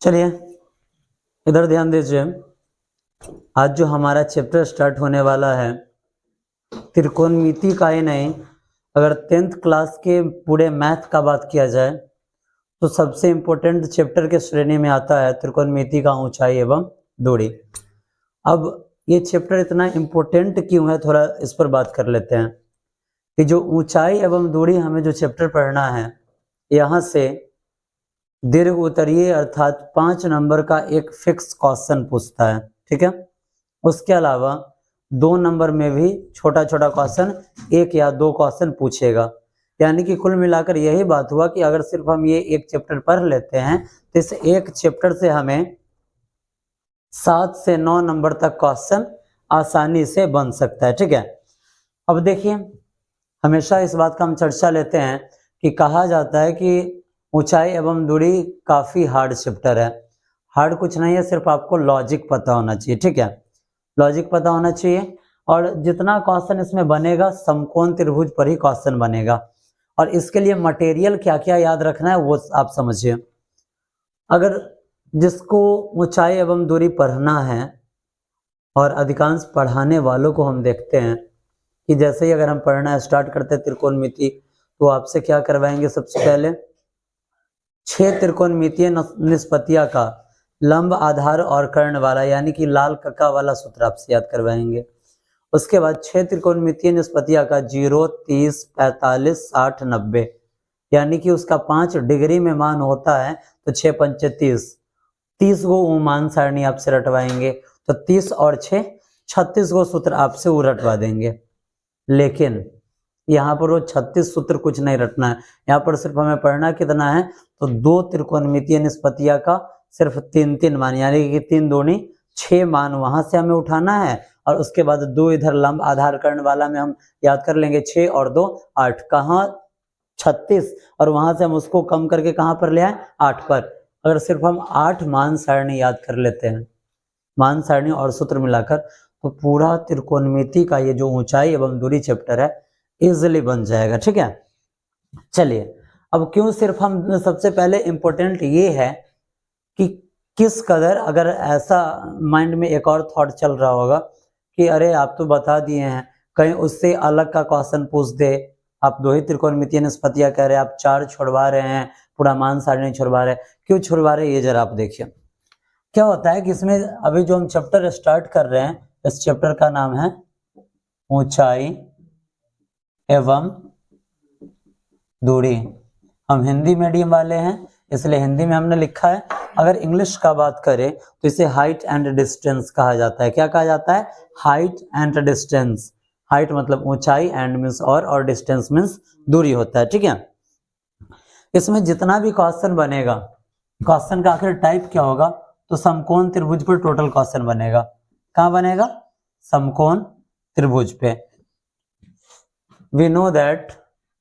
चलिए इधर ध्यान दीजिए। आज जो हमारा चैप्टर स्टार्ट होने वाला है त्रिकोणमिति का ही नहीं, अगर 10th क्लास के पूरे मैथ का बात किया जाए तो सबसे इम्पोर्टेंट चैप्टर के श्रेणी में आता है त्रिकोणमिति का ऊंचाई एवं दूरी। अब ये चैप्टर इतना इम्पोर्टेंट क्यों है, थोड़ा इस पर बात कर लेते हैं कि जो ऊंचाई एवं दूरी हमें जो चैप्टर पढ़ना है, यहाँ से दीर्घ उत्तरीय अर्थात 5 नंबर का एक फिक्स क्वेश्चन पूछता है, ठीक है। उसके अलावा 2 नंबर में भी छोटा छोटा क्वेश्चन 1 या 2 क्वेश्चन पूछेगा। यानी कि कुल मिलाकर यही बात हुआ कि अगर सिर्फ हम ये एक चैप्टर पढ़ लेते हैं तो इस एक चैप्टर से हमें 7 से 9 नंबर तक क्वेश्चन आसानी से बन सकता है, ठीक है। अब देखिए, हमेशा इस बात का हम चर्चा लेते हैं कि कहा जाता है कि ऊंचाई एवं दूरी काफ़ी हार्ड चैप्टर है। हार्ड कुछ नहीं है, सिर्फ आपको लॉजिक पता होना चाहिए, ठीक है। लॉजिक पता होना चाहिए और जितना क्वेश्चन इसमें बनेगा समकोण त्रिभुज पर ही क्वेश्चन बनेगा। और इसके लिए मटेरियल क्या क्या याद रखना है वो आप समझिए। अगर जिसको ऊंचाई एवं दूरी पढ़ना है और अधिकांश पढ़ाने वालों को हम देखते हैं कि जैसे ही अगर हम पढ़ना स्टार्ट करते हैं त्रिकोणमिति तो आपसे क्या करवाएंगे, सबसे पहले 6 त्रिकोणमितीय निष्पत्तियां का लंब, आधार और कर्ण वाला यानी कि लाल कक्का वाला सूत्र आपसे याद करवाएंगे। उसके बाद 6 त्रिकोणमितीय निष्पत्तियां का 0, 30, 45, 60, 90 यानी कि उसका 5 डिग्री में मान होता है तो 6 पंचे 30 गो मान सारणी आपसे रटवाएंगे। तो 30 और 6 36 गो सूत्र आपसे वो रटवा देंगे। लेकिन यहाँ पर वो 36 सूत्र कुछ नहीं रटना है, यहाँ पर सिर्फ हमें पढ़ना कितना है तो 2 त्रिकोणमितीय निष्पत्तियां का सिर्फ 3 मान यानी कि 3 दूनी 6 मान वहां से हमें उठाना है। और उसके बाद 2 इधर लंब, आधार, कर्ण वाला में हम याद कर लेंगे 6 और 2 8, कहाँ 36, और वहां से हम उसको कम करके कहाँ पर ले आए 8 पर। अगर सिर्फ हम 8 मान सारणी याद कर लेते हैं, मान सारणी और सूत्र मिलाकर, तो पूरा त्रिकोणमिति का ये जो ऊंचाई एवं दूरी चैप्टर है इजिली बन जाएगा, ठीक है। चलिए, अब क्यों सिर्फ हम सबसे पहले इंपॉर्टेंट ये है कि किस कदर, अगर ऐसा माइंड में एक और थॉट चल रहा होगा कि अरे आप तो बता दिए हैं, कहीं उससे अलग का क्वेश्चन पूछ दे, आप 2 ही त्रिकोणमितीय निष्पत्तियां कह रहे हैं, आप 4 छुड़वा रहे हैं, पूरा मान सारणी छुड़वा रहे हैं, क्यों छुड़वा रहे हैं ये जरा आप देखिए। क्या होता है कि इसमें अभी जो हम चैप्टर स्टार्ट कर रहे हैं, इस चैप्टर का नाम है ऊंचाई एवं दूरी। हम हिंदी मीडियम वाले हैं इसलिए हिंदी में हमने लिखा है। अगर इंग्लिश का बात करें तो इसे हाइट एंड डिस्टेंस कहा जाता है। क्या कहा जाता है? Height and distance. हाइट मतलब ऊंचाई, एंड मीन्स और डिस्टेंस मीन्स दूरी होता है, ठीक है। इसमें जितना भी क्वेश्चन बनेगा, क्वेश्चन का आखिर टाइप क्या होगा तो समकोण त्रिभुज पर टोटल क्वेश्चन बनेगा। कहाँ बनेगा? समकोण त्रिभुज पे। वी नो दैट,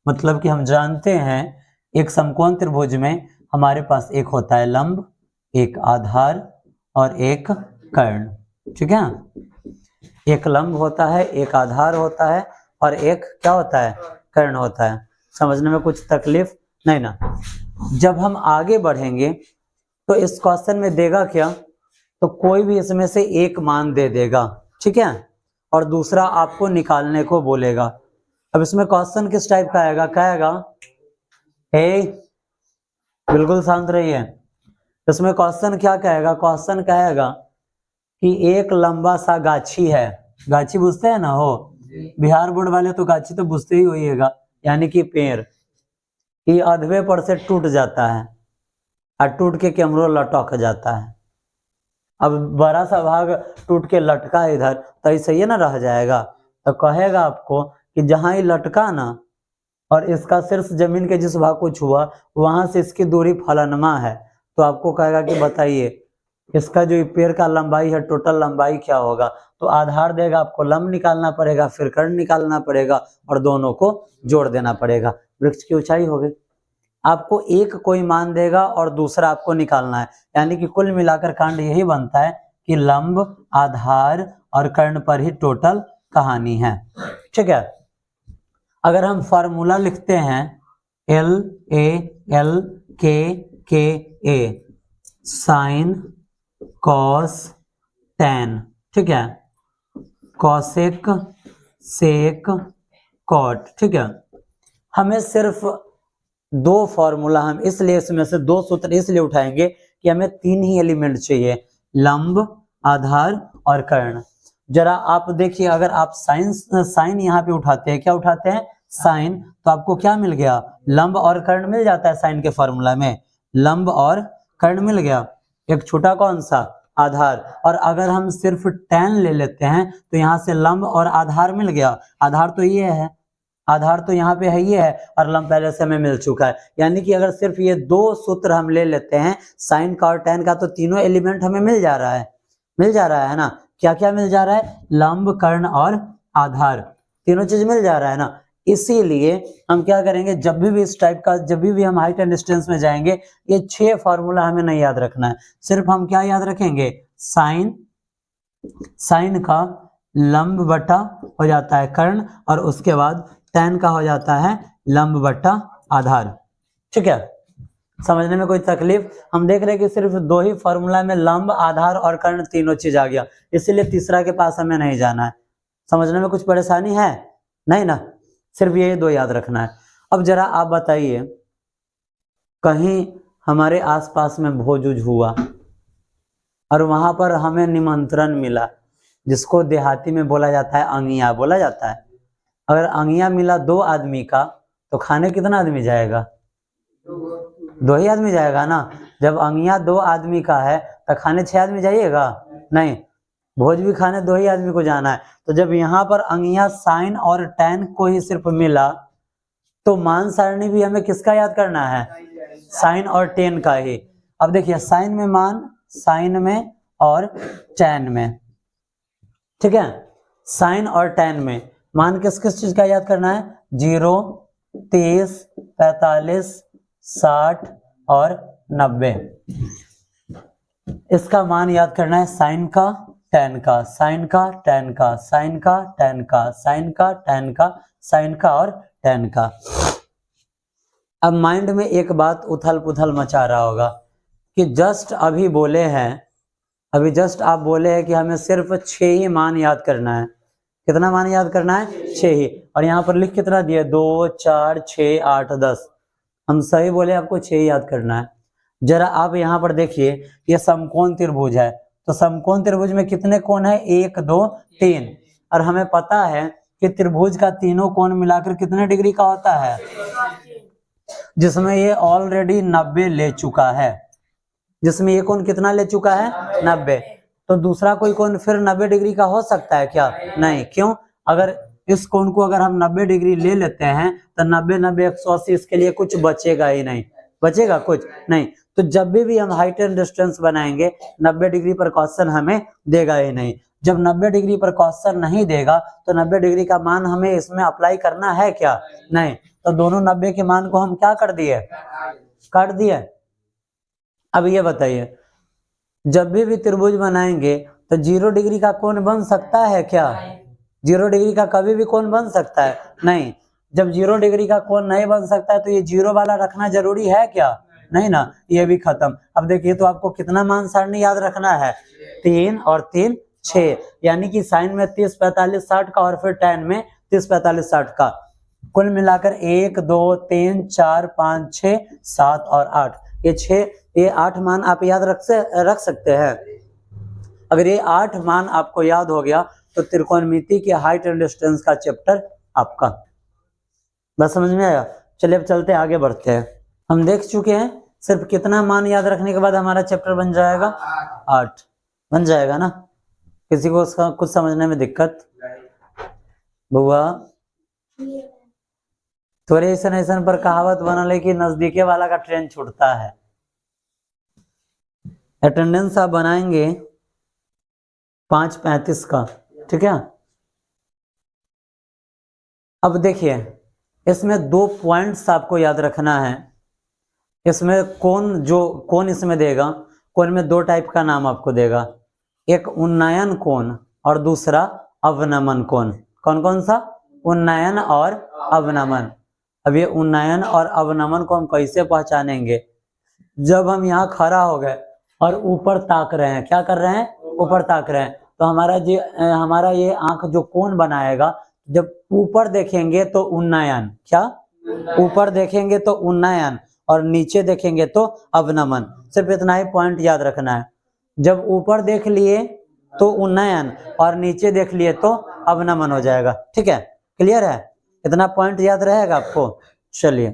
मतलब कि हम जानते हैं एक समकोण त्रिभुज में हमारे पास एक होता है लंब, एक आधार और एक कर्ण, ठीक है। एक लंब होता है, एक आधार होता है और एक क्या होता है? कर्ण होता है। समझने में कुछ तकलीफ नहीं ना। जब हम आगे बढ़ेंगे तो इस क्वेश्चन में देगा क्या, तो कोई भी इसमें से एक मान दे देगा, ठीक है, और दूसरा आपको निकालने को बोलेगा। अब इसमें क्वेश्चन किस टाइप का आएगा? क्या आएगा? बिल्कुल शांत रहिए। इसमें क्वेश्चन क्या कहेगा? क्वेश्चन कहेगा कि एक लंबा सा गाछी है। गाछी बुझते हैं ना हो, बिहार बोर्ड वाले तो गाछी तो बुझते ही होइएगा, यानी कि पेड़। ये अधवे पर से टूट जाता है और टूट के कैमरो लटक जाता है। अब बड़ा सा भाग टूट के लटका इधर तो ऐसे ही ना रह जाएगा। तो कहेगा आपको कि जहां ये लटका ना और इसका सिर्फ जमीन के जिस भाग को छुआ वहां से इसकी दूरी फलनमा है, तो आपको कहेगा कि बताइए इसका जो पेड़ का लंबाई है टोटल लंबाई क्या होगा। तो आधार देगा, आपको लंब निकालना पड़ेगा, फिर कर्ण निकालना पड़ेगा और दोनों को जोड़ देना पड़ेगा। वृक्ष की ऊंचाई हो गई। आपको एक कोई मान देगा और दूसरा आपको निकालना है, यानी कि कुल मिलाकर कांड यही बनता है कि लंब, आधार और कर्ण पर ही टोटल कहानी है, ठीक है। अगर हम फार्मूला लिखते हैं LALKKA, साइन कॉस टेन, ठीक है, कॉसेक सेक कॉट, ठीक है। हमें सिर्फ दो फॉर्मूला, हम इसलिए इसमें से दो सूत्र इसलिए उठाएंगे कि हमें तीन ही एलिमेंट चाहिए, लंब, आधार और कर्ण। जरा आप देखिए, अगर आप साइन यहाँ पे उठाते हैं, क्या उठाते हैं, साइन, तो आपको क्या मिल गया, लंब और कर्ण मिल जाता है। साइन के फॉर्मूला में लंब और कर्ण मिल गया, एक छोटा कौन सा, आधार। और अगर हम सिर्फ tan ले लेते हैं तो यहाँ से लंब और आधार मिल गया। आधार तो ये है, आधार तो यहाँ पे है, ये है, और लंब पहले से हमें मिल चुका है। यानी कि अगर सिर्फ ये दो सूत्र हम ले लेते हैं, साइन का और tan का, तो तीनों एलिमेंट हमें मिल जा रहा है, मिल जा रहा है ना। क्या क्या मिल जा रहा है, लंब, कर्ण और आधार, तीनों चीज मिल जा रहा है ना। इसीलिए हम क्या करेंगे, जब भी इस टाइप का, जब भी हम हाइट एंड डिस्टेंस में जाएंगे, ये 6 फॉर्मूला हमें नहीं याद रखना है। सिर्फ हम क्या याद रखेंगे, साइन, साइन का लंब बटा हो जाता है कर्ण, और उसके बाद tan का हो जाता है लंब बटा आधार, ठीक है। समझने में कोई तकलीफ, हम देख रहे हैं कि सिर्फ दो ही फॉर्मूला में लंब, आधार और कर्ण तीनों चीज आ गया, इसीलिए तीसरा के पास हमें नहीं जाना है। समझने में कुछ परेशानी है नहीं ना, सिर्फ ये दो याद रखना है। अब जरा आप बताइए, कहीं हमारे आसपास में भोज उज हुआ और वहां पर हमें निमंत्रण मिला, जिसको देहाती में बोला जाता है अंगिया, बोला जाता है। अगर अंगिया मिला 2 आदमी का, तो खाने कितना आदमी जाएगा, 2 ही आदमी जाएगा ना। जब अंगिया 2 आदमी का है तो खाने 6 आदमी जाइएगा, नहीं, भोज भी खाने 2 ही आदमी को जाना है। तो जब यहाँ पर अंगिया साइन और tan को ही सिर्फ मिला, तो मान सारणी भी हमें किसका याद करना है, साइन और tan का ही। अब देखिए, साइन में मान, साइन में और tan में, ठीक है, साइन और tan में मान किस किस चीज का याद करना है, 0, 30, 45, 60 और 90। इसका मान याद करना है, साइन का, tan का, साइन का, tan का, साइन का, tan का, साइन का, tan का, साइन का और tan का। अब माइंड में एक बात उथल पुथल मचा रहा होगा कि जस्ट अभी बोले हैं, अभी जस्ट आप बोले हैं कि हमें सिर्फ 6 ही मान याद करना है। कितना मान याद करना है, 6 ही। और यहाँ पर लिख कितना दिए, 2, 4, 6, 8, 10। हम सही बोले, आपको 6 ही याद करना है। जरा आप यहाँ पर देखिए, ये समकोण त्रिभुज है, तो समकोण त्रिभुज में कितने कोण है, 1, 2, 3। और हमें पता है कि त्रिभुज का तीनों कोण मिलाकर कितने डिग्री का होता है, जिसमें ये ऑलरेडी 90 ले चुका है, जिसमें ये कोण कितना ले चुका है, 90। तो दूसरा कोई कोण फिर 90 डिग्री का हो सकता है क्या, नहीं। क्यों, अगर इस कोण को अगर हम 90 डिग्री ले लेते हैं तो 90, 90, 180, इसके लिए कुछ बचेगा ही नहीं, बचेगा कुछ नहीं। तो जब भी हम हाइट एंड डिस्टेंस बनाएंगे, 90 डिग्री पर क्वेश्चन हमें देगा ही नहीं। जब 90 डिग्री पर क्वेश्चन नहीं देगा तो 90 डिग्री का मान हमें इसमें अप्लाई करना है क्या, नहीं। तो दोनों 90 के मान को हम क्या कर दिए, काट दिए। अब ये बताइए, जब भी त्रिभुज बनाएंगे तो 0 डिग्री का कोण बन सकता है क्या, 0 डिग्री का कभी भी कोण बन सकता है, नहीं। जब 0 डिग्री का कोण नहीं बन सकता है तो ये 0 वाला रखना जरूरी है क्या, नहीं ना, ये भी खत्म। अब देखिए, तो आपको कितना मान सारणी याद रखना है, 3 और 3, 6। यानी कि साइन में 30, 45, 60 का, और फिर tan में 30, 45, 60 का। कुल मिलाकर 1, 2, 3, 4, 5, 6, 7 और 8, ये 8 मान आप याद रख सकते हैं। अगर ये 8 मान आपको याद हो गया तो त्रिकोणमिति के हाइट एंड डिस्टेंस का चैप्टर आपका बस समझ में आया। चलिए अब चलते आगे बढ़ते हैं। हम देख चुके हैं सिर्फ कितना मान याद रखने के बाद हमारा चैप्टर बन जाएगा, 8 बन जाएगा ना। किसी को उसका कुछ समझने में दिक्कत, बुआ थोड़े ऐसा पर कहावत बनल है कि नजदीके वाला का ट्रेन छूटता है। अटेंडेंस आप बनाएंगे 5:35 का, ठीक है। अब देखिए, इसमें 2 पॉइंट्स आपको याद रखना है। इसमें कोण इसमें देगा, कोण में 2 टाइप का नाम आपको देगा, एक उन्नयन कोण और दूसरा अवनमन कोण। कौन कौन सा, उन्नयन और अवनमन। अब ये उन्नयन और अवनमन को हम कैसे पहचानेंगे, जब हम यहाँ खड़ा हो गए और ऊपर ताक रहे हैं। क्या कर रहे हैं? ऊपर ताक रहे हैं। तो हमारा ये आंख जो कोण बनाएगा, जब ऊपर देखेंगे तो उन्नयन, क्या ऊपर देखेंगे तो उन्नयन और नीचे देखेंगे तो अवनमन। सिर्फ इतना ही पॉइंट याद रखना है। जब ऊपर देख लिए तो उन्नयन और नीचे देख लिए तो अवनमन हो जाएगा। ठीक है, क्लियर है? इतना पॉइंट याद रहेगा आपको। चलिए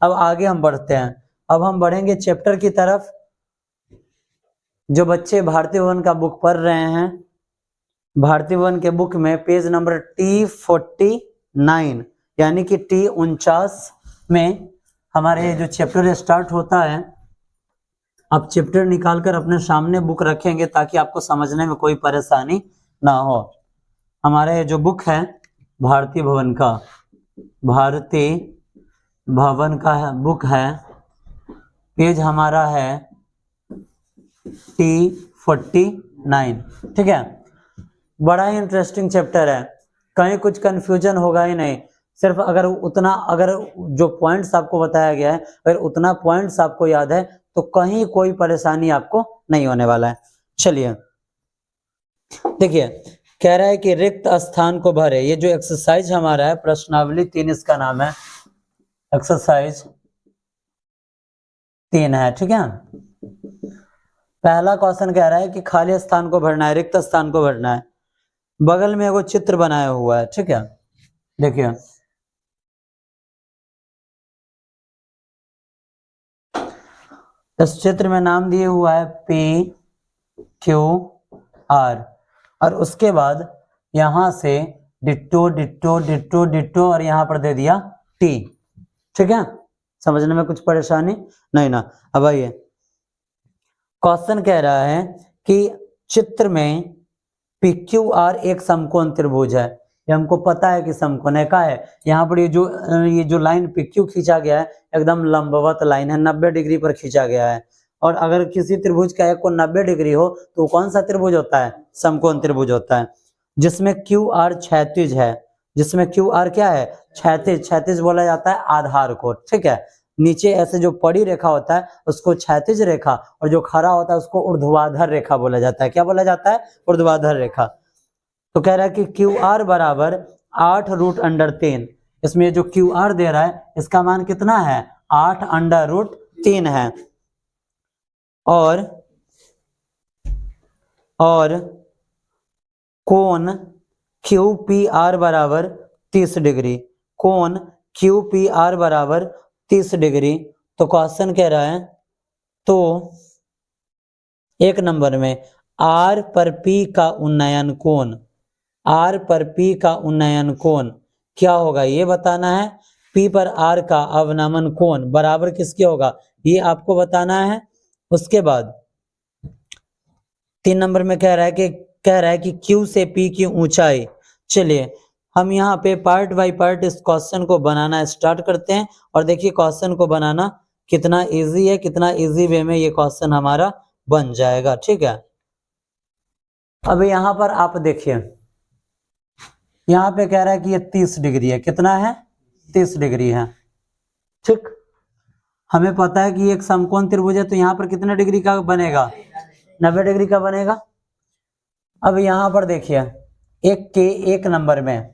अब आगे हम बढ़ते हैं। अब हम बढ़ेंगे चैप्टर की तरफ। जो बच्चे भारतीय भवन का बुक पढ़ रहे हैं, भारतीय भवन के बुक में पेज नंबर T49 यानी कि T49 में हमारे जो चैप्टर स्टार्ट होता है, आप चैप्टर निकालकर अपने सामने बुक रखेंगे ताकि आपको समझने में कोई परेशानी ना हो। हमारे जो बुक है भारतीय भवन का, भारतीय भवन का बुक है, पेज हमारा है T49। ठीक है, बड़ा ही इंटरेस्टिंग चैप्टर है, कहीं कुछ कंफ्यूजन होगा ही नहीं। सिर्फ अगर जो पॉइंट्स आपको बताया गया है, अगर उतना पॉइंट्स आपको याद है तो कहीं कोई परेशानी आपको नहीं होने वाला है। चलिए देखिए, कह रहा है कि रिक्त स्थान को भरे। ये जो एक्सरसाइज हमारा है प्रश्नावली 3, इसका नाम है एक्सरसाइज 3 है। ठीक है, पहला क्वेश्चन कह रहा है कि खाली स्थान को भरना है, रिक्त स्थान को भरना है। बगल में एगो चित्र बनाया हुआ है। ठीक है, देखिए इस चित्र में नाम दिए हुआ है PQR और उसके बाद यहां से डिट्टो डिट्टो डिट्टो डिट्टो और यहां पर दे दिया T। ठीक है, समझने में कुछ परेशानी नहीं ना? अब आइए, क्वेश्चन कह रहा है कि चित्र में PQR एक समकोण त्रिभुज है। ये हमको पता है कि समकोण का है। यहाँ पर ये जो लाइन PQ खींचा गया है एकदम लंबवत लाइन है, 90 डिग्री पर खींचा गया है। और अगर किसी त्रिभुज का एक कोण 90 डिग्री हो तो कौन सा त्रिभुज होता है? समकोण त्रिभुज होता है, जिसमें QR क्षैतिज है। जिसमें QR क्या है? क्षैतिज। क्षैतिज बोला जाता है आधार को। ठीक है, नीचे ऐसे जो पड़ी रेखा होता है उसको क्षैतिज रेखा, और जो खड़ा होता है उसको ऊर्ध्वाधर रेखा बोला जाता है। क्या बोला जाता है? ऊर्ध्वाधर रेखा। तो कह रहा है कि QR बराबर 8√3। इसमें जो QR दे रहा है इसका मान कितना है? 8√3 है। और कोण QPR बराबर 30 डिग्री। कोण QPR बराबर 30 डिग्री। तो क्वेश्चन कह रहा है, तो एक नंबर में R पर P का उन्नयन कोण, R पर P का उन्नयन कोण क्या होगा ये बताना है। P पर R का अवनमन कोण बराबर किसके होगा ये आपको बताना है। उसके बाद 3 नंबर में कह रहा है कि Q से P की ऊंचाई। चलिए हम यहाँ पे पार्ट बाय पार्ट इस क्वेश्चन को बनाना स्टार्ट करते हैं और देखिए क्वेश्चन को बनाना कितना इजी है, कितना इजी वे में ये क्वेश्चन हमारा बन जाएगा। ठीक है, अब यहाँ पर आप देखिए, यहाँ पे कह रहा है कि ये 30 डिग्री है। कितना है? 30 डिग्री है। ठीक, हमें पता है कि ये एक समकोण त्रिभुज है, तो यहाँ पर कितने डिग्री का बनेगा? 90 डिग्री का बनेगा। अब यहाँ पर देखिए एक नंबर में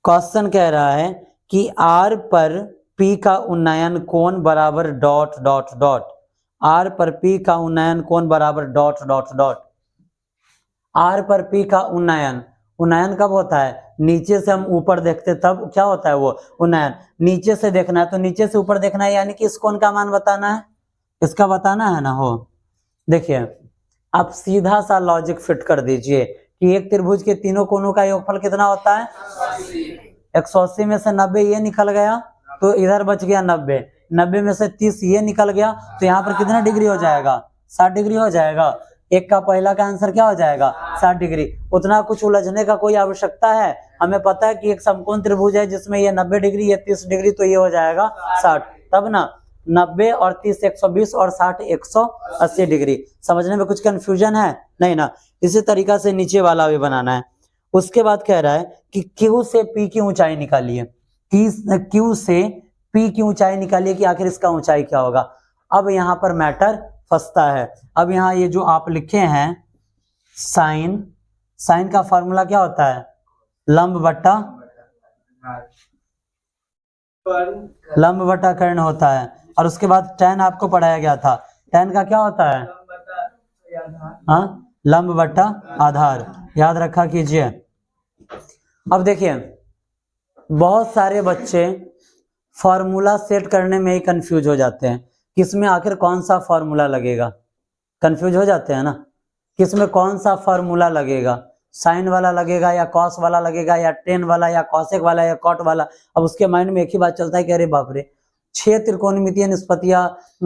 क्वेश्चन कह रहा है कि R पर P का उन्नयन कोण बराबर डॉट डॉट डॉट। R पर P का उन्नयन कोण बराबर डॉट डॉट डॉट। R पर P का उन्नयन कब होता है? नीचे से हम ऊपर देखते तब क्या होता है? वो उन्नयन। नीचे से देखना है तो नीचे से ऊपर देखना है, यानी कि इस कोण का मान बताना है, इसका बताना है ना। हो देखिए, आप सीधा सा लॉजिक फिट कर दीजिए कि एक त्रिभुज के तीनों कोणों का योगफल कितना होता है? 180 में से 90 ये निकल गया तो इधर बच गया 90। 90 में से 30 ये निकल गया तो यहाँ पर कितना डिग्री हो जाएगा? 60 डिग्री हो जाएगा। एक का पहला का आंसर क्या हो जाएगा? 60 डिग्री। उतना कुछ उलझने का कोई आवश्यकता है? हमें पता है कि एक समकोण त्रिभुज है जिसमें ये 90 डिग्री, ये 30 डिग्री, तो ये हो जाएगा 60। तब ना 90 और 30 120 और 60 180 डिग्री। समझने में कुछ कंफ्यूजन है? नहीं ना। इसी तरीका से नीचे वाला भी बनाना है। उसके बाद कह रहा है कि Q से P की ऊंचाई निकालिए। Q से P की ऊंचाई निकालिए कि आखिर इसका ऊंचाई क्या होगा। अब यहाँ पर मैटर फंसता है। अब यहाँ ये जो आप लिखे हैं साइन, साइन का फॉर्मूला क्या होता है? लंब बट्टा कर्ण होता है। और उसके बाद tan आपको पढ़ाया गया था, tan का क्या होता है? हाँ, लंब बट्टा आधार, याद रखा कीजिए। अब देखिए बहुत सारे बच्चे फॉर्मूला सेट करने में ही कंफ्यूज हो जाते हैं, किसमें आखिर कौन सा फॉर्मूला लगेगा, कंफ्यूज हो जाते हैं ना, किसमें कौन सा फॉर्मूला लगेगा, साइन वाला लगेगा या कॉस वाला लगेगा या टेन वाला या कॉसेक वाला या कॉट वाला। अब उसके माइंड में एक ही बात चलता है कि अरे बाप रे 6 त्रिकोणमितीय निष्पत्तियां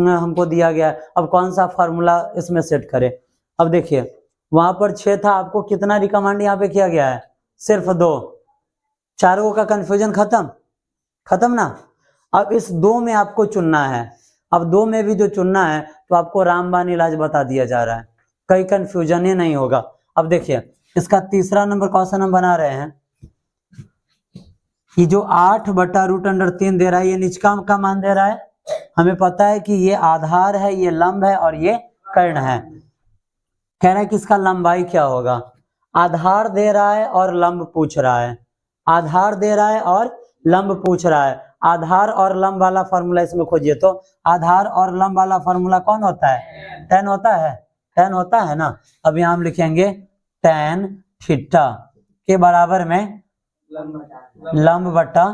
हमको दिया गया है, अब कौन सा फॉर्मूला इसमें सेट करें। अब देखिए वहां पर 6 था, आपको कितना रिकमेंड यहाँ पे किया गया है? सिर्फ 2, चारों का कंफ्यूजन खत्म ना। अब इस 2 में आपको चुनना है। अब 2 में भी जो चुनना है तो आपको रामबाण इलाज बता दिया जा रहा है, कहीं कंफ्यूजन ही नहीं होगा। अब देखिए इसका तीसरा नंबर क्वेश्चन हम बना रहे हैं कि जो 8/√3 दे रहा है, ये निचका का मान दे रहा है, हमें पता है कि ये आधार है, ये लंब है और ये कर्ण है। कह रहा है कि इसका लंबाई क्या होगा। आधार दे रहा है और लंब पूछ रहा है, आधार दे रहा है और लंब पूछ रहा है। आधार और लंब वाला फॉर्मूला इसमें खोजिए, तो आधार और लंब वाला फॉर्मूला कौन होता है? tan होता है, tan होता है ना। अब यहाँ हम लिखेंगे tan थीटा के बराबर में लंब बट्टा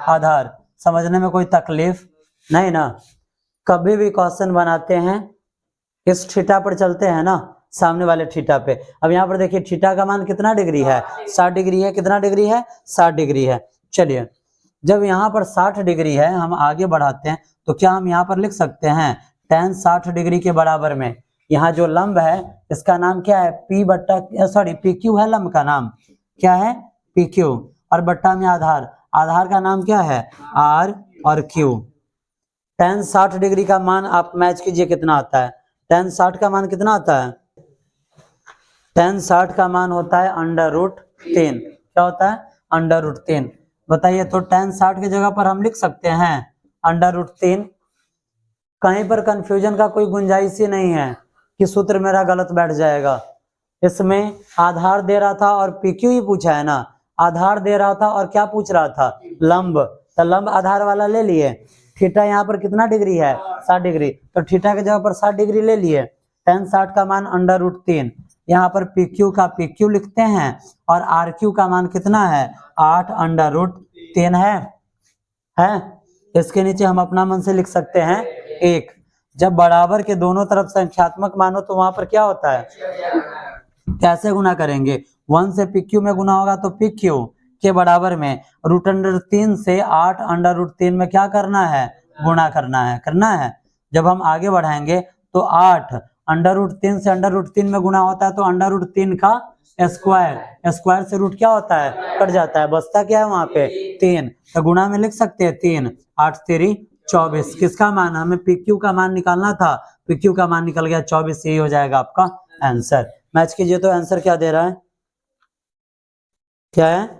आधार। समझने में कोई तकलीफ नहीं ना। कभी भी क्वेश्चन बनाते हैं इस थीटा पर चलते हैं ना, सामने वाले थीटा पे। अब यहाँ पर देखिए थीटा का मान कितना डिग्री है? 60 डिग्री है। कितना डिग्री है? 60 डिग्री है। चलिए जब यहाँ पर 60 डिग्री है, हम आगे बढ़ाते हैं, तो क्या हम यहाँ पर लिख सकते हैं tan 60 डिग्री के बराबर में यहाँ जो लंब है इसका नाम क्या है? PQ है, लंब का नाम क्या है? PQ, और बट्टा में आधार, आधार का नाम क्या है? R और Q। tan 60 डिग्री का मान आप मैच कीजिए कितना आता है। tan 60 का मान कितना आता है? tan 60 का मान होता है √3। क्या होता है? √3। बताइए तो tan 60 की जगह पर हम लिख सकते हैं √3। कहीं पर कंफ्यूजन का कोई गुंजाइश ही नहीं है कि सूत्र मेरा गलत बैठ जाएगा। इसमें आधार दे रहा था और PQ ही पूछा है ना, आधार दे रहा था और क्या पूछ रहा था? लंब। तो लंब आधार वाला ले लिए। थीटा यहाँ पर कितना डिग्री है? 60 डिग्री, तो थीटा की जगह पर 60 डिग्री ले लिए। tan 60 का मान √3, यहाँ पर PQ का PQ लिखते हैं और RQ का मान कितना है? 8√3 है। इसके नीचे हम अपना मन से लिख सकते हैं 1। जब बराबर के दोनों तरफ संख्यात्मक मानो तो वहां पर क्या होता है? कैसे गुना करेंगे? 1 से PQ में गुना होगा तो PQ के बराबर में √3 से 8√3 में क्या करना है? गुणा करना है। जब हम आगे बढ़ाएंगे तो 8 √3 से √3 में गुना होता है तो √3 का स्क्वायर से रूट क्या होता है? कट जाता है, बचता क्या है वहां पे? 3। तो गुणा में लिख सकते हैं 3, 8 तेरी 24। किसका मान? हमें PQ का मान निकालना था, PQ का मान निकल गया 24। यही हो जाएगा आपका आंसर। मैच कीजिए तो आंसर क्या दे रहा है? क्या है?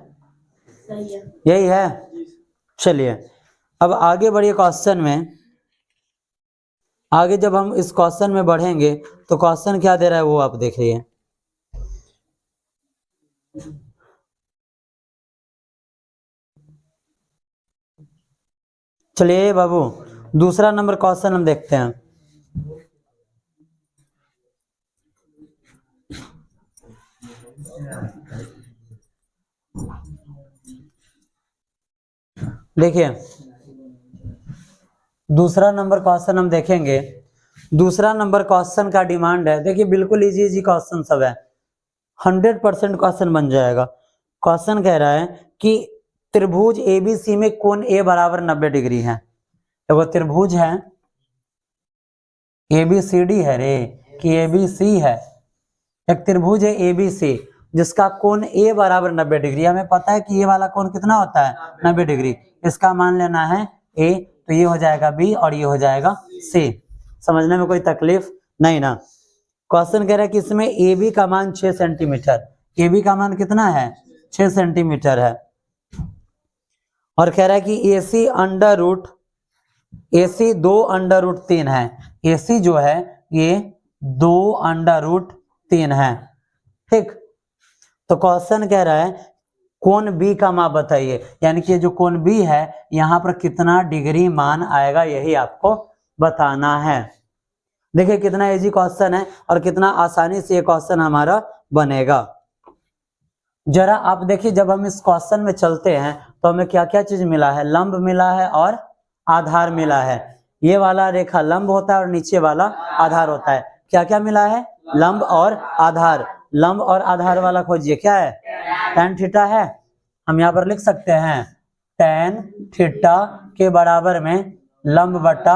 यही है। चलिए अब आगे बढ़िए क्वेश्चन में। आगे जब हम इस क्वेश्चन में बढ़ेंगे तो क्वेश्चन क्या दे रहा है वो आप देखिए। चलिए बाबू दूसरा नंबर क्वेश्चन हम देखते हैं। देखिए दूसरा नंबर क्वेश्चन हम देखेंगे। दूसरा नंबर क्वेश्चन का डिमांड है, देखिए बिल्कुल इजी क्वेश्चन सब है, 100% क्वेश्चन बन जाएगा। क्वेश्चन कह रहा है कि त्रिभुज ABC में कोण A बराबर 90 डिग्री है। तो वो त्रिभुज है ABCD है रे कि ABC है। एक त्रिभुज है ABC जिसका कोण A बराबर 90 डिग्री। हमें पता है कि ये वाला कोण कितना होता है? 90 डिग्री। इसका मान लेना है A, तो ये हो जाएगा B और ये हो जाएगा C। समझने में कोई तकलीफ नहीं ना। क्वेश्चन कह रहा है कि इसमें AB का मान 6 सेंटीमीटर, AB का मान कितना है? 6 सेंटीमीटर है। और कह रहा है कि AC 2 √3 है। AC जो है ये 2√3 है। ठीक, तो क्वेश्चन कह रहा है कोण बी का माप बताइए, यानी कि जो कोण बी है यहाँ पर कितना डिग्री मान आएगा, यही आपको बताना है। देखिए कितना इजी क्वेश्चन है और कितना आसानी से ये क्वेश्चन हमारा बनेगा। जरा आप देखिए, जब हम इस क्वेश्चन में चलते हैं तो हमें क्या क्या चीज मिला है, लंब मिला है और आधार मिला है। ये वाला रेखा लंब होता है और नीचे वाला आधार होता है। क्या क्या मिला है, लंब और आधार। लंब और आधार वाला खोजिए, क्या है, tan थीटा है। हम यहाँ पर लिख सकते हैं tan थीटा के बराबर में लंब बटा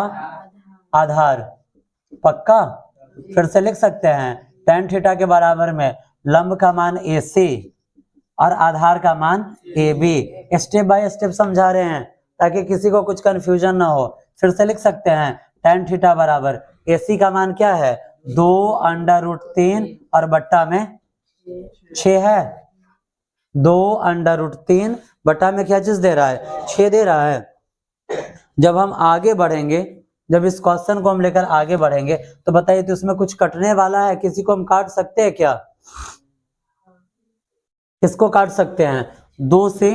आधार, पक्का। फिर से लिख सकते हैं tan थीटा के बराबर में लंब का मान AC और आधार का मान AB। स्टेप बाय स्टेप समझा रहे हैं ताकि किसी को कुछ कंफ्यूजन ना हो। फिर से लिख सकते हैं tan थीटा बराबर AC का मान क्या है, 2√3 और बट्टा में 6 है। 2√3 बट्टा में क्या चीज दे रहा है, 6 दे रहा है। जब हम आगे बढ़ेंगे, जब इस क्वेश्चन को हम लेकर आगे बढ़ेंगे तो बताइए, तो इसमें कुछ कटने वाला है, किसी को हम काट सकते हैं क्या, किसको काट सकते हैं, 2 से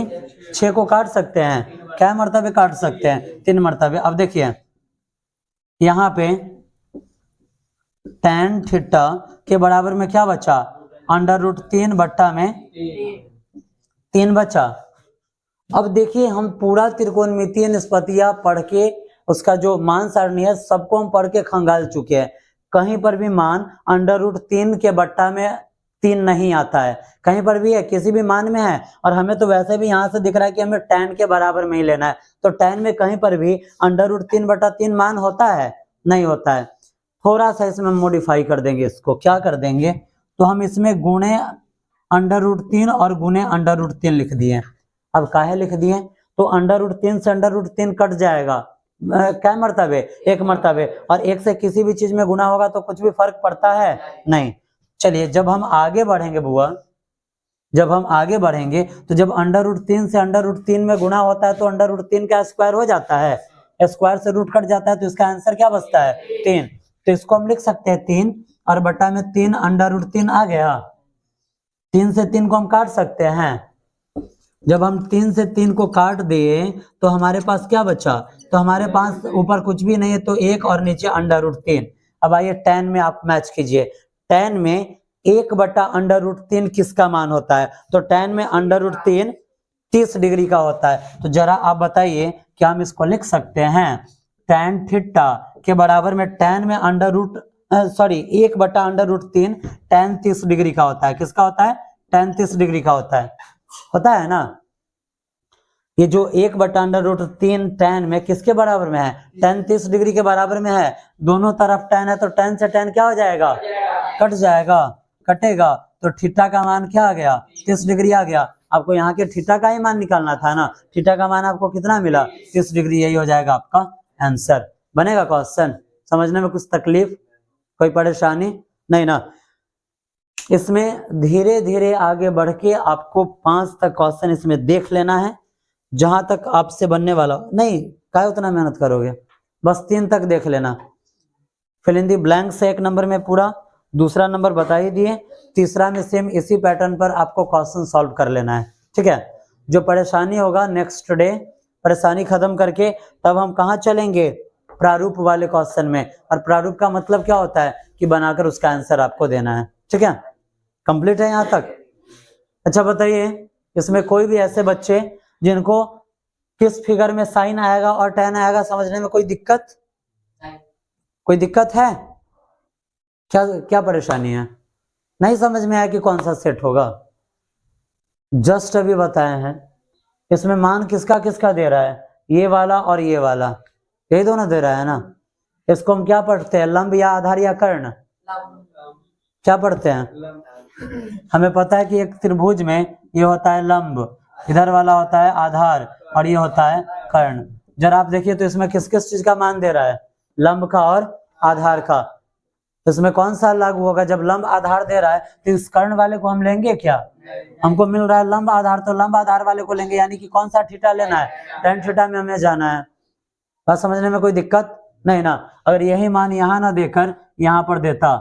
6 को काट सकते हैं। क्या मर्तबे काट सकते हैं, 3 मर्तबे। अब देखिए यहाँ पे tan थीटा के बराबर में क्या बचा, √3 बट्टा में 3 बचा। अब देखिए हम पूरा त्रिकोणमितीय निष्पत्तियां पढ़ के उसका जो मान सारणी है सबको हम पढ़ के खंगाल चुके हैं। कहीं पर भी मान √3 के बट्टा में 3 नहीं आता है, कहीं पर भी है, किसी भी मान में है। और हमें तो वैसे भी यहाँ से दिख रहा है कि हमें tan के बराबर में ही लेना है, तो tan में कहीं पर भी √3 बटा 3 मान होता है, नहीं होता है। थोड़ा सा इसमें मॉडिफाई कर देंगे, इसको क्या कर देंगे, तो हम इसमें गुणे √3 और गुणे √3 लिख दिए। अब काहे लिख दिए, तो √3 से √3 कट जाएगा, क्या मर्तबे, 1 मर्तबे, और 1 से किसी भी चीज में गुना होगा तो कुछ भी फर्क पड़ता है नहीं। चलिए जब हम आगे बढ़ेंगे बुआ, जब हम आगे बढ़ेंगे तो जब √3 से √3 में गुना होता है तो √3 का स्क्वायर हो जाता है, स्क्वायर से रूट कट जाता है, तो इसका आंसर क्या बचता है, 3। तो इसको हम लिख सकते हैं 3 और बटा में 3 √3 आ गया। 3 से 3 को हम काट सकते हैं। जब हम 3 से 3 को काट दिए तो हमारे पास क्या बचा, तो हमारे पास ऊपर कुछ भी नहीं है, तो 1 और नीचे √3। अब आइए tan में आप मैच कीजिए, tan में 1 बटा √3 किसका मान होता है, तो tan में √3 30 डिग्री का होता है। तो जरा आप बताइए क्या हम इसको लिख सकते हैं, tan थीटा के बराबर में tan में 1 बटा √3 tan 30 डिग्री का होता है। किसका होता है, tan 30 डिग्री का होता है ना। ये जो 1 बटा √3 tan में किसके बराबर में है, tan 30 डिग्री के बराबर में है। दोनों तरफ tan है तो tan से tan क्या हो जाएगा, कट जाएगा, कटेगा, तो थीटा का मान क्या आ गया, 30 डिग्री आ गया। आपको यहाँ के थीटा का ही मान निकालना था ना, थीटा का मान आपको कितना मिला, 30 डिग्री, यही हो जाएगा आपका आंसर। बनेगा क्वेश्चन, समझने में कुछ तकलीफ, कोई परेशानी नहीं ना। इसमें धीरे धीरे आगे बढ़ के आपको 5 तक क्वेश्चन इसमें देख लेना है, जहां तक आपसे बनने वाला नहीं, क्या उतना मेहनत करोगे, बस 3 तक देख लेना। फिल इन दी ब्लैंक से 1 नंबर में पूरा, दूसरा नंबर बता ही दिए, तीसरा में सेम इसी पैटर्न पर आपको क्वेश्चन सॉल्व कर लेना है, ठीक है। जो परेशानी होगा नेक्स्ट डे परेशानी खत्म करके तब हम कहाँ चलेंगे, प्रारूप वाले क्वेश्चन में। और प्रारूप का मतलब क्या होता है कि बनाकर उसका आंसर आपको देना है, ठीक है। कंप्लीट है यहाँ तक। अच्छा बताइए, इसमें कोई भी ऐसे बच्चे जिनको किस फिगर में साइन आएगा और tan आएगा समझने में कोई दिक्कत, कोई दिक्कत है क्या, क्या परेशानी है, नहीं समझ में आया कि कौन सा सेट होगा, जस्ट अभी बताए हैं। इसमें मान किसका किसका दे रहा है, ये वाला और ये वाला, यही दोनों दे रहा है ना। इसको हम क्या पढ़ते हैं, लंब या आधार या कर्ण, क्या पढ़ते हैं। हमें पता है कि एक त्रिभुज में ये होता है लंब, इधर वाला होता है आधार और ये होता है कर्ण। जरा आप देखिए तो इसमें किस किस चीज का मान दे रहा है, लंब का और आधार का। तो इसमें कौन सा लागू होगा, जब लंब आधार दे रहा है तो इस कर्ण वाले को हम लेंगे क्या, हमको मिल रहा है लंब आधार, तो लंब आधार वाले को लेंगे, यानी कि कौन सा थीटा लेना है, tan थीटा में हमें जाना है। बात समझने में कोई दिक्कत नहीं ना। अगर यही मान यहाँ ना देकर यहाँ पर देता,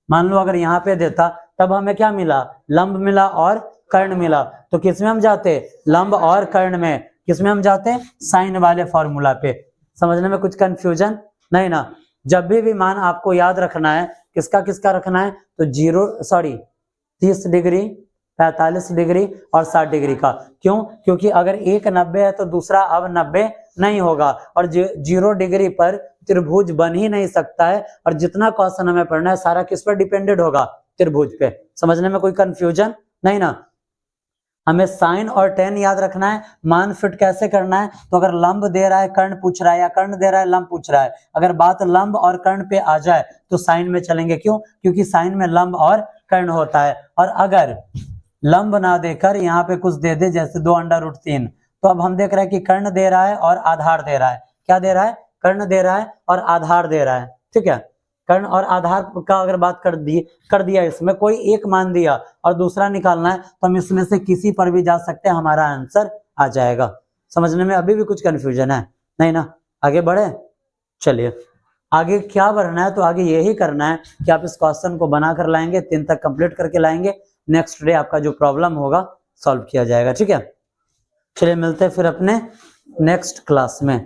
मान लो अगर यहाँ पे देता, तब हमें क्या मिला, लंब मिला और कर्ण मिला। तो किसमें हम जाते, लंब और कर्ण में। किसमें हम जाते, साइन वाले फॉर्मूला पे। समझने में कुछ कंफ्यूजन नहीं ना। जब भी मान आपको याद रखना है, किसका किसका रखना है, तो 30 डिग्री, 45 डिग्री और 60 डिग्री का। क्यों, क्योंकि अगर एक 90 है तो दूसरा अब 90 नहीं होगा, और 0 डिग्री पर त्रिभुज बन ही नहीं सकता है। और जितना क्वेश्चन हमें पढ़ना है सारा किस पर डिपेंडेड होगा, त्रिभुज पे। समझने में कोई कंफ्यूजन नहीं ना। हमें साइन और टेन याद रखना है। मान फिट कैसे करना है, तो अगर लंब दे रहा है कर्ण पूछ रहा है, या कर्ण दे रहा है लंब पूछ रहा है, अगर बात लंब और कर्ण पे आ जाए तो साइन में चलेंगे। क्यों, क्योंकि साइन में लंब और कर्ण होता है। और अगर लंब ना देकर यहाँ पे कुछ दे दे, जैसे 2√3, तो अब हम देख रहे हैं कि कर्ण दे रहा है और आधार दे रहा है। क्या दे रहा है, कर्ण दे रहा है और आधार दे रहा है। ठीक है, कर्ण और आधार का अगर बात कर दिया, इसमें कोई एक मान दिया और दूसरा निकालना है, तो हम इसमें से किसी पर भी जा सकते हैं, हमारा आंसर आ जाएगा। समझने में अभी भी कुछ कंफ्यूजन है नहीं ना। आगे बढ़े, चलिए आगे क्या बढ़ना है, तो आगे यही करना है कि आप इस क्वेश्चन को बना कर लाएंगे, 3 तक कंप्लीट करके लाएंगे। नेक्स्ट डे आपका जो प्रॉब्लम होगा सॉल्व किया जाएगा। ठीक है, चलिए मिलते हैं फिर अपने नेक्स्ट क्लास में।